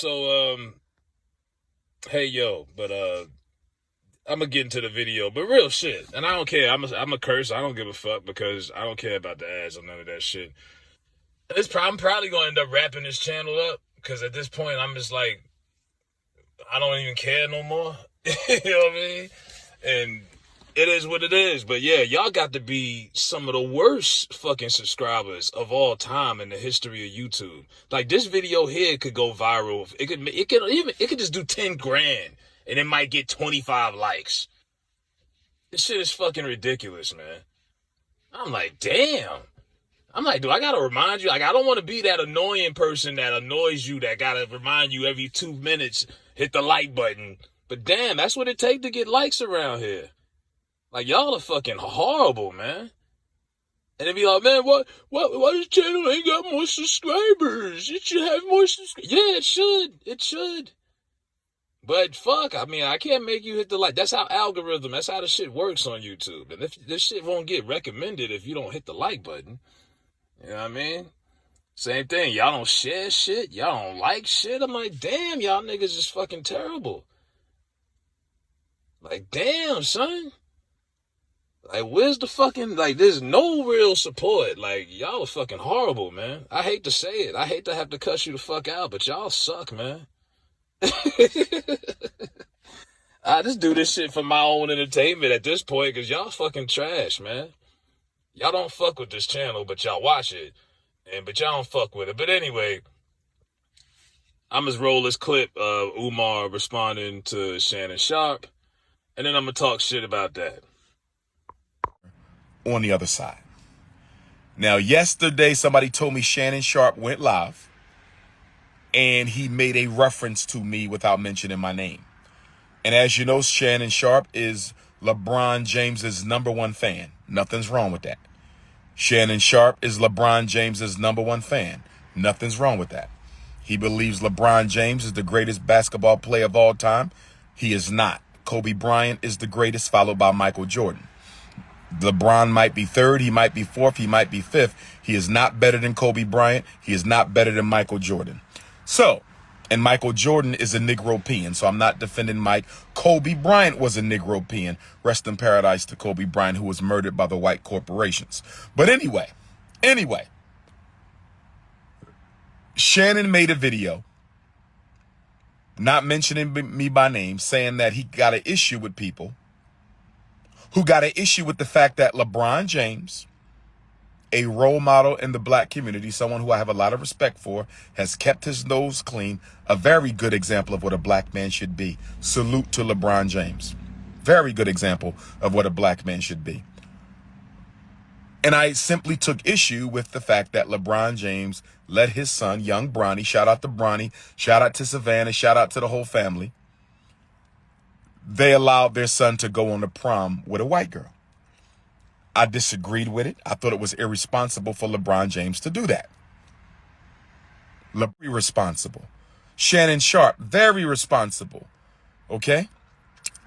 So, hey yo, but I'm gonna get into the video, but real shit, and I don't care. I'm a curse. I don't give a fuck because I don't care about the ads or none of that shit. I'm probably gonna end up wrapping this channel up because at this point I'm just like I don't even care no more. You know what I mean? And it is what it is. But yeah, y'all got to be some of the worst fucking subscribers of all time in the history of YouTube. Like this video here could go viral. It could just do 10 grand and it might get 25 likes. This shit is fucking ridiculous, man. I'm like, damn. I'm like, do I gotta remind you? Like, I don't want to be that annoying person that annoys you, that gotta remind you every 2 minutes, hit the like button. But damn, that's what it takes to get likes around here. Like, y'all are fucking horrible, man. And it'd be like, man, why this channel ain't got more subscribers? It should have more subscribers. Yeah, it should. It should. But fuck, I mean, I can't make you hit the like. That's how that's how the shit works on YouTube. And if this shit won't get recommended if you don't hit the like button. You know what I mean? Same thing. Y'all don't share shit. Y'all don't like shit. I'm like, damn, y'all niggas is fucking terrible. Like, damn, son. Like, where's the fucking, like, there's no real support. Like, y'all are fucking horrible, man. I hate to say it. I hate to have to cuss you the fuck out, but y'all suck, man. I just do this shit for my own entertainment at this point, because y'all fucking trash, man. Y'all don't fuck with this channel, but y'all watch it. But y'all don't fuck with it. But anyway, I'm just roll this clip of Umar responding to Shannon Sharpe, and then I'm gonna talk shit about that. On the other side. Now, yesterday, somebody told me Shannon Sharpe went live, and he made a reference to me without mentioning my name. And as you know, Shannon Sharpe is LeBron James's #1 fan. Nothing's wrong with that. Shannon Sharpe is LeBron James's #1 fan. Nothing's wrong with that. He believes LeBron James is the greatest basketball player of all time. He is not. Kobe Bryant is the greatest, followed by Michael Jordan. LeBron might be third, he might be fourth, he might be fifth. He is not better than Kobe Bryant. He is not better than Michael Jordan. So, and Michael Jordan is a Negropean, so I'm not defending Mike. Kobe Bryant was a Negropean. Rest in paradise to Kobe Bryant, who was murdered by the white corporations. But anyway, Shannon made a video, not mentioning me by name, saying that he got an issue with people who got an issue with the fact that LeBron James, a role model in the black community, someone who I have a lot of respect for, has kept his nose clean, a very good example of what a black man should be. Salute to LeBron James. Very good example of what a black man should be. And I simply took issue with the fact that LeBron James let his son, young Bronny, shout out to Bronny, shout out to Savannah, shout out to the whole family, they allowed their son to go on the prom with a white girl. I disagreed with it. I thought it was irresponsible for LeBron James to do that. Irresponsible. Shannon Sharpe, very responsible. Okay?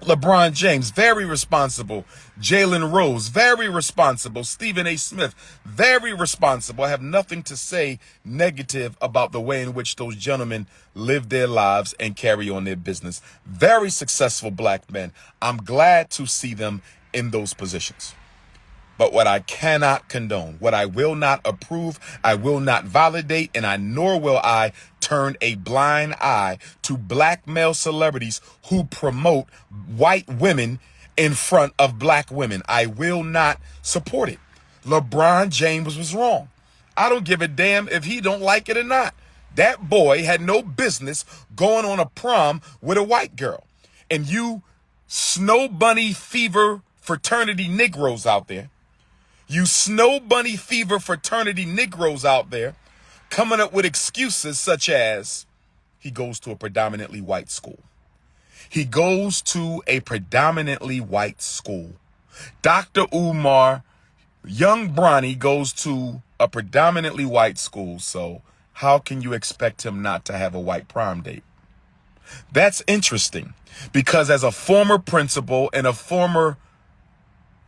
LeBron James, very responsible. Jalen Rose, very responsible. Stephen A. Smith, very responsible. I have nothing to say negative about the way in which those gentlemen live their lives and carry on their business. Very successful black men. I'm glad to see them in those positions. But what I cannot condone, what I will not approve, I will not validate, and nor will I turn a blind eye to black male celebrities who promote white women in front of black women. I will not support it. LeBron James was wrong. I don't give a damn if he don't like it or not. That boy had no business going on a prom with a white girl. And you snow bunny fever fraternity Negroes out there, you snow bunny fever fraternity Negroes out there coming up with excuses such as he goes to a predominantly white school. He goes to a predominantly white school. Dr. Umar, young Bronny, goes to a predominantly white school. So how can you expect him not to have a white prom date? That's interesting because as a former principal and a former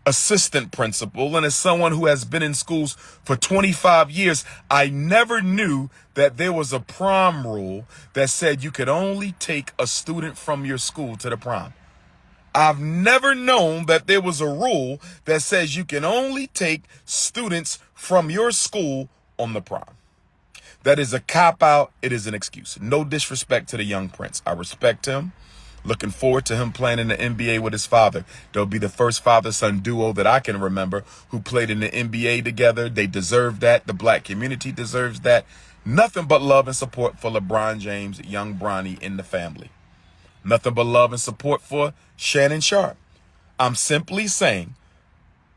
assistant principal and as someone who has been in schools for 25 years, I never knew that there was a prom rule that said you could only take a student from your school to the prom. I've never known that there was a rule that says you can only take students from your school on the prom. That is a cop-out. It is an excuse. No disrespect to the young prince. I respect him. Looking forward to him playing in the NBA with his father. They'll be the first father-son duo that I can remember who played in the NBA together. They deserve that. The black community deserves that. Nothing but love and support for LeBron James, young Bronny in the family. Nothing but love and support for Shannon Sharpe. I'm simply saying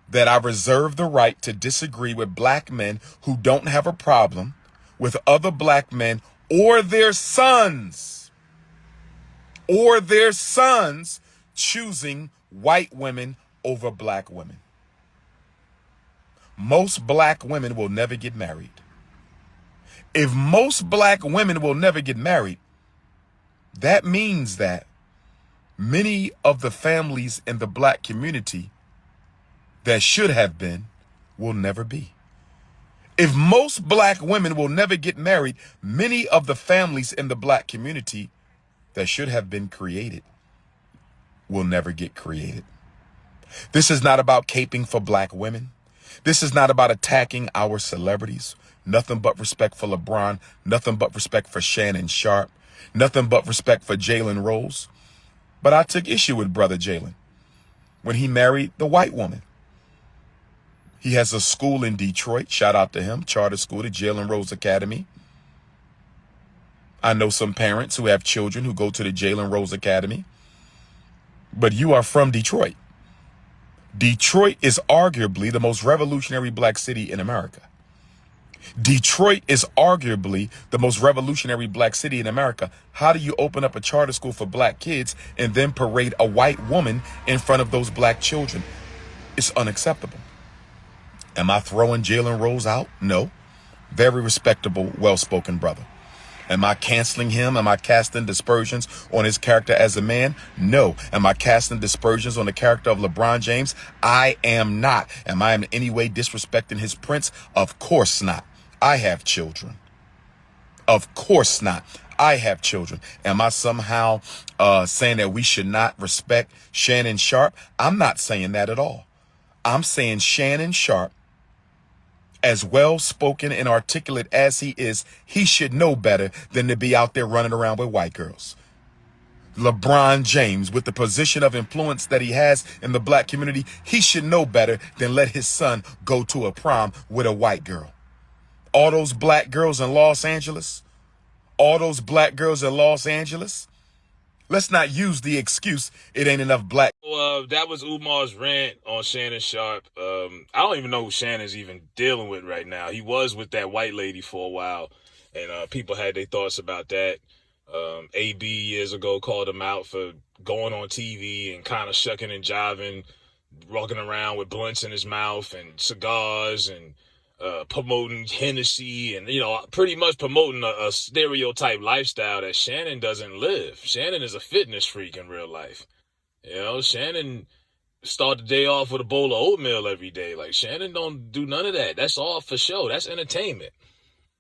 that I reserve the right to disagree with black men who don't have a problem with other black men or their sons choosing white women over black women. Most black women will never get married. If most black women will never get married, that means that many of the families in the black community that should have been will never be. If most black women will never get married, many of the families in the black community that should have been created will never get created. This is not about caping for black women. This is not about attacking our celebrities. Nothing but respect for LeBron. Nothing but respect for Shannon Sharpe. Nothing but respect for Jalen Rose. But I took issue with brother Jalen when he married the white woman. He has a school in Detroit. Shout out to him. Charter school, the Jalen Rose Academy. I know some parents who have children who go to the Jalen Rose Academy. But you are from Detroit. Detroit is arguably the most revolutionary black city in America. Detroit is arguably the most revolutionary black city in America. How do you open up a charter school for black kids and then parade a white woman in front of those black children? It's unacceptable. Am I throwing Jalen Rose out? No. Very respectable, well-spoken brother. Am I canceling him? Am I casting dispersions on his character as a man? No. Am I casting dispersions on the character of LeBron James? I am not. Am I in any way disrespecting his prince? Of course not. I have children. Of course not. I have children. Am I somehow saying that we should not respect Shannon Sharpe? I'm not saying that at all. I'm saying Shannon Sharpe, as well-spoken and articulate as he is, he should know better than to be out there running around with white girls. LeBron James, with the position of influence that he has in the black community, he should know better than let his son go to a prom with a white girl. All those black girls in Los Angeles, let's not use the excuse it ain't enough black. Well, that was Umar's rant on Shannon Sharpe. I don't even know who Shannon's even dealing with right now. He was with that white lady for a while, and people had their thoughts about that. AB years ago called him out for going on TV and kind of shucking and jiving, walking around with blunts in his mouth and cigars and promoting Hennessy and, pretty much promoting a stereotype lifestyle that Shannon doesn't live. Shannon is a fitness freak in real life. Shannon start the day off with a bowl of oatmeal every day. Like, Shannon don't do none of that. That's all for show. That's entertainment.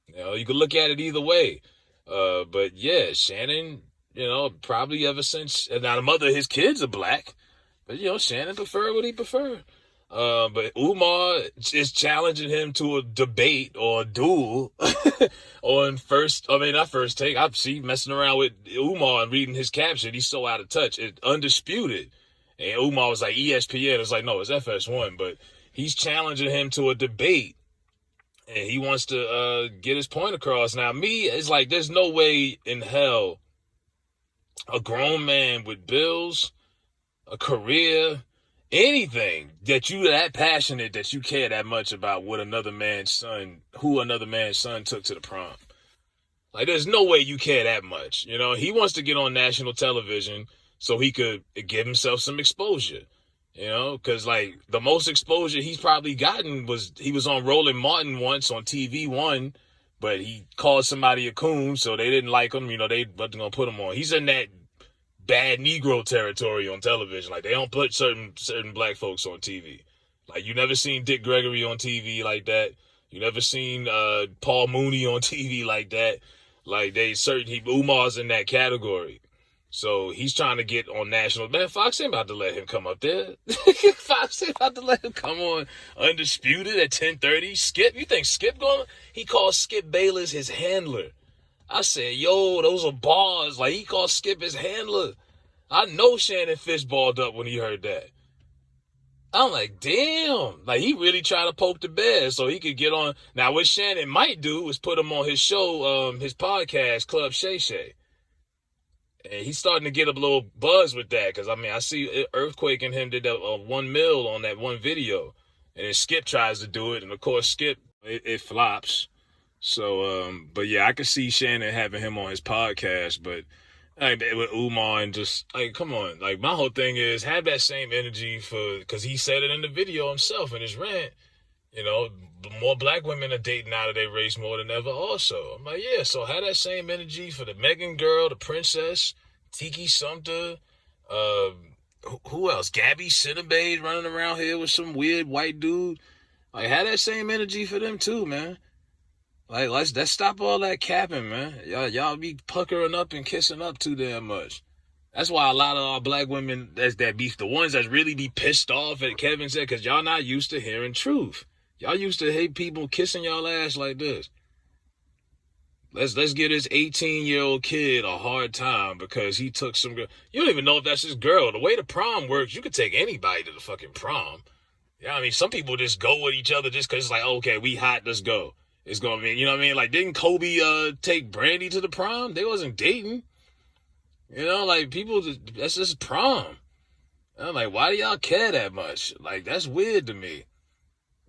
You can look at it either way. But yeah, Shannon, probably ever since, now the mother of his kids are black, but Shannon prefer what he prefer. But Umar is challenging him to a debate or a duel on not first take. I see messing around with Umar and reading his caption. He's so out of touch. It's undisputed. And Umar was like, ESPN. It's like, no, it's FS1. But he's challenging him to a debate. And he wants to get his point across. Now, me, it's like there's no way in hell a grown man with bills, a career, anything that you that passionate that you care that much about who another man's son took to the prom. Like, there's no way you care that much. He wants to get on national television so he could give himself some exposure. Because like the most exposure he's probably gotten he was on Roland Martin once on TV One, but he called somebody a coon, so they didn't like him. They wasn't gonna put him on. He's in that bad Negro territory on television. Like, they don't put certain black folks on TV. Like, you never seen Dick Gregory on TV like that. You never seen Paul Mooney on TV like that. Like, Umar's in that category. So he's trying to get on national. Man, Fox ain't about to let him come up there. Fox ain't about to let him come on Undisputed at 10:30. Skip, you think Skip going? He calls Skip Bayless his handler. I said, yo, those are bars. Like, he called Skip his handler. I know Shannon fistballed up when he heard that. I'm like, damn. Like, he really tried to poke the bear so he could get on. Now, what Shannon might do is put him on his show, his podcast, Club Shay Shay. And he's starting to get a little buzz with that. Because, I mean, I see Earthquake and him did a 1 mil on that one video. And then Skip tries to do it. And, of course, Skip, it flops. So, but yeah, I could see Shannon having him on his podcast. But like, with Umar and just, like, come on. Like, my whole thing is have that same energy because he said it in the video himself in his rant. You know, more black women are dating out of their race more than ever also. I'm like, yeah, so have that same energy for the Megan girl, the princess, Tiki Sumter, who else? Gabby Cinnabade running around here with some weird white dude. Like, have that same energy for them too, man. Like, let's stop all that capping, man. Y'all be puckering up and kissing up too damn much. That's why a lot of our black women that be the ones that really be pissed off at Kevin said, because y'all not used to hearing truth. Y'all used to hate people kissing y'all ass like this. Let's give this 18-year-old kid a hard time because he took some girl. You don't even know if that's his girl. The way the prom works, you could take anybody to the fucking prom. Yeah, I mean, some people just go with each other just because it's like, okay, we hot, let's go. It's gonna be, you know what I mean? Like, didn't Kobe take Brandy to the prom? They wasn't dating. You know, like, people, that's just prom. I'm like, why do y'all care that much? Like, that's weird to me.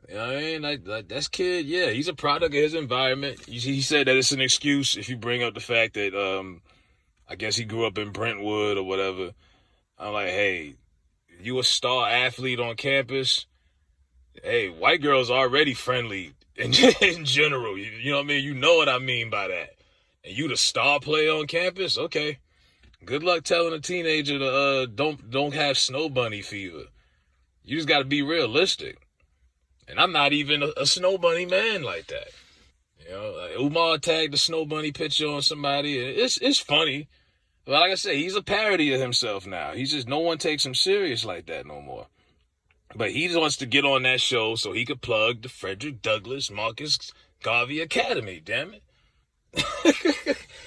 You know what I mean? Like that's kid, yeah, he's a product of his environment. He said that it's an excuse if you bring up the fact that, I guess he grew up in Brentwood or whatever. I'm like, hey, you a star athlete on campus? Hey, white girls are already friendly in general. You know what I mean? You know what I mean by that. And you the star player on campus? Okay. Good luck telling a teenager to don't have snow bunny fever. You just got to be realistic. And I'm not even a snow bunny man like that. You know, like Umar tagged the snow bunny picture on somebody. It's funny. But like I said, he's a parody of himself now. He's just, no one takes him serious like that no more. But he just wants to get on that show so he could plug the Frederick Douglass Marcus Garvey Academy, damn it.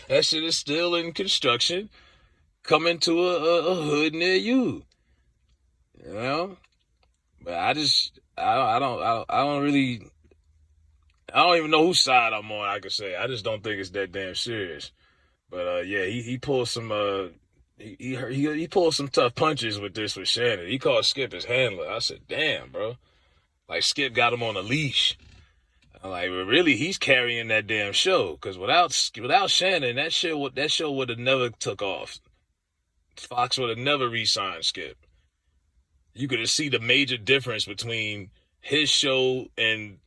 That shit is still in construction, coming to a hood near you. You know? But I don't even know whose side I'm on, I could say. I just don't think it's that damn serious. But yeah, he pulled some he pulled some tough punches with Shannon. He called Skip his handler. I said, damn, bro. Like, Skip got him on a leash. I'm like, well, really, he's carrying that damn show. Because without Shannon, that show would have never took off. Fox would have never re-signed Skip. You could see the major difference between his show and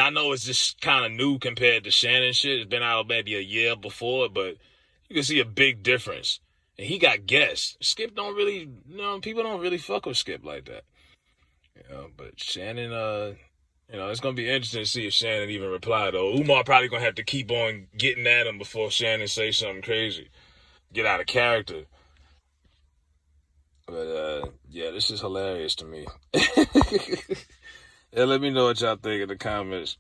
I know it's just kind of new compared to Shannon shit. It's been out maybe a year before, but you can see a big difference. And he got guests. Skip don't really, people don't really fuck with Skip like that. You know, but Shannon, it's going to be interesting to see if Shannon even reply, though. Umar probably going to have to keep on getting at him before Shannon say something crazy. Get out of character. But, yeah, this is hilarious to me. Yeah, let me know what y'all think in the comments.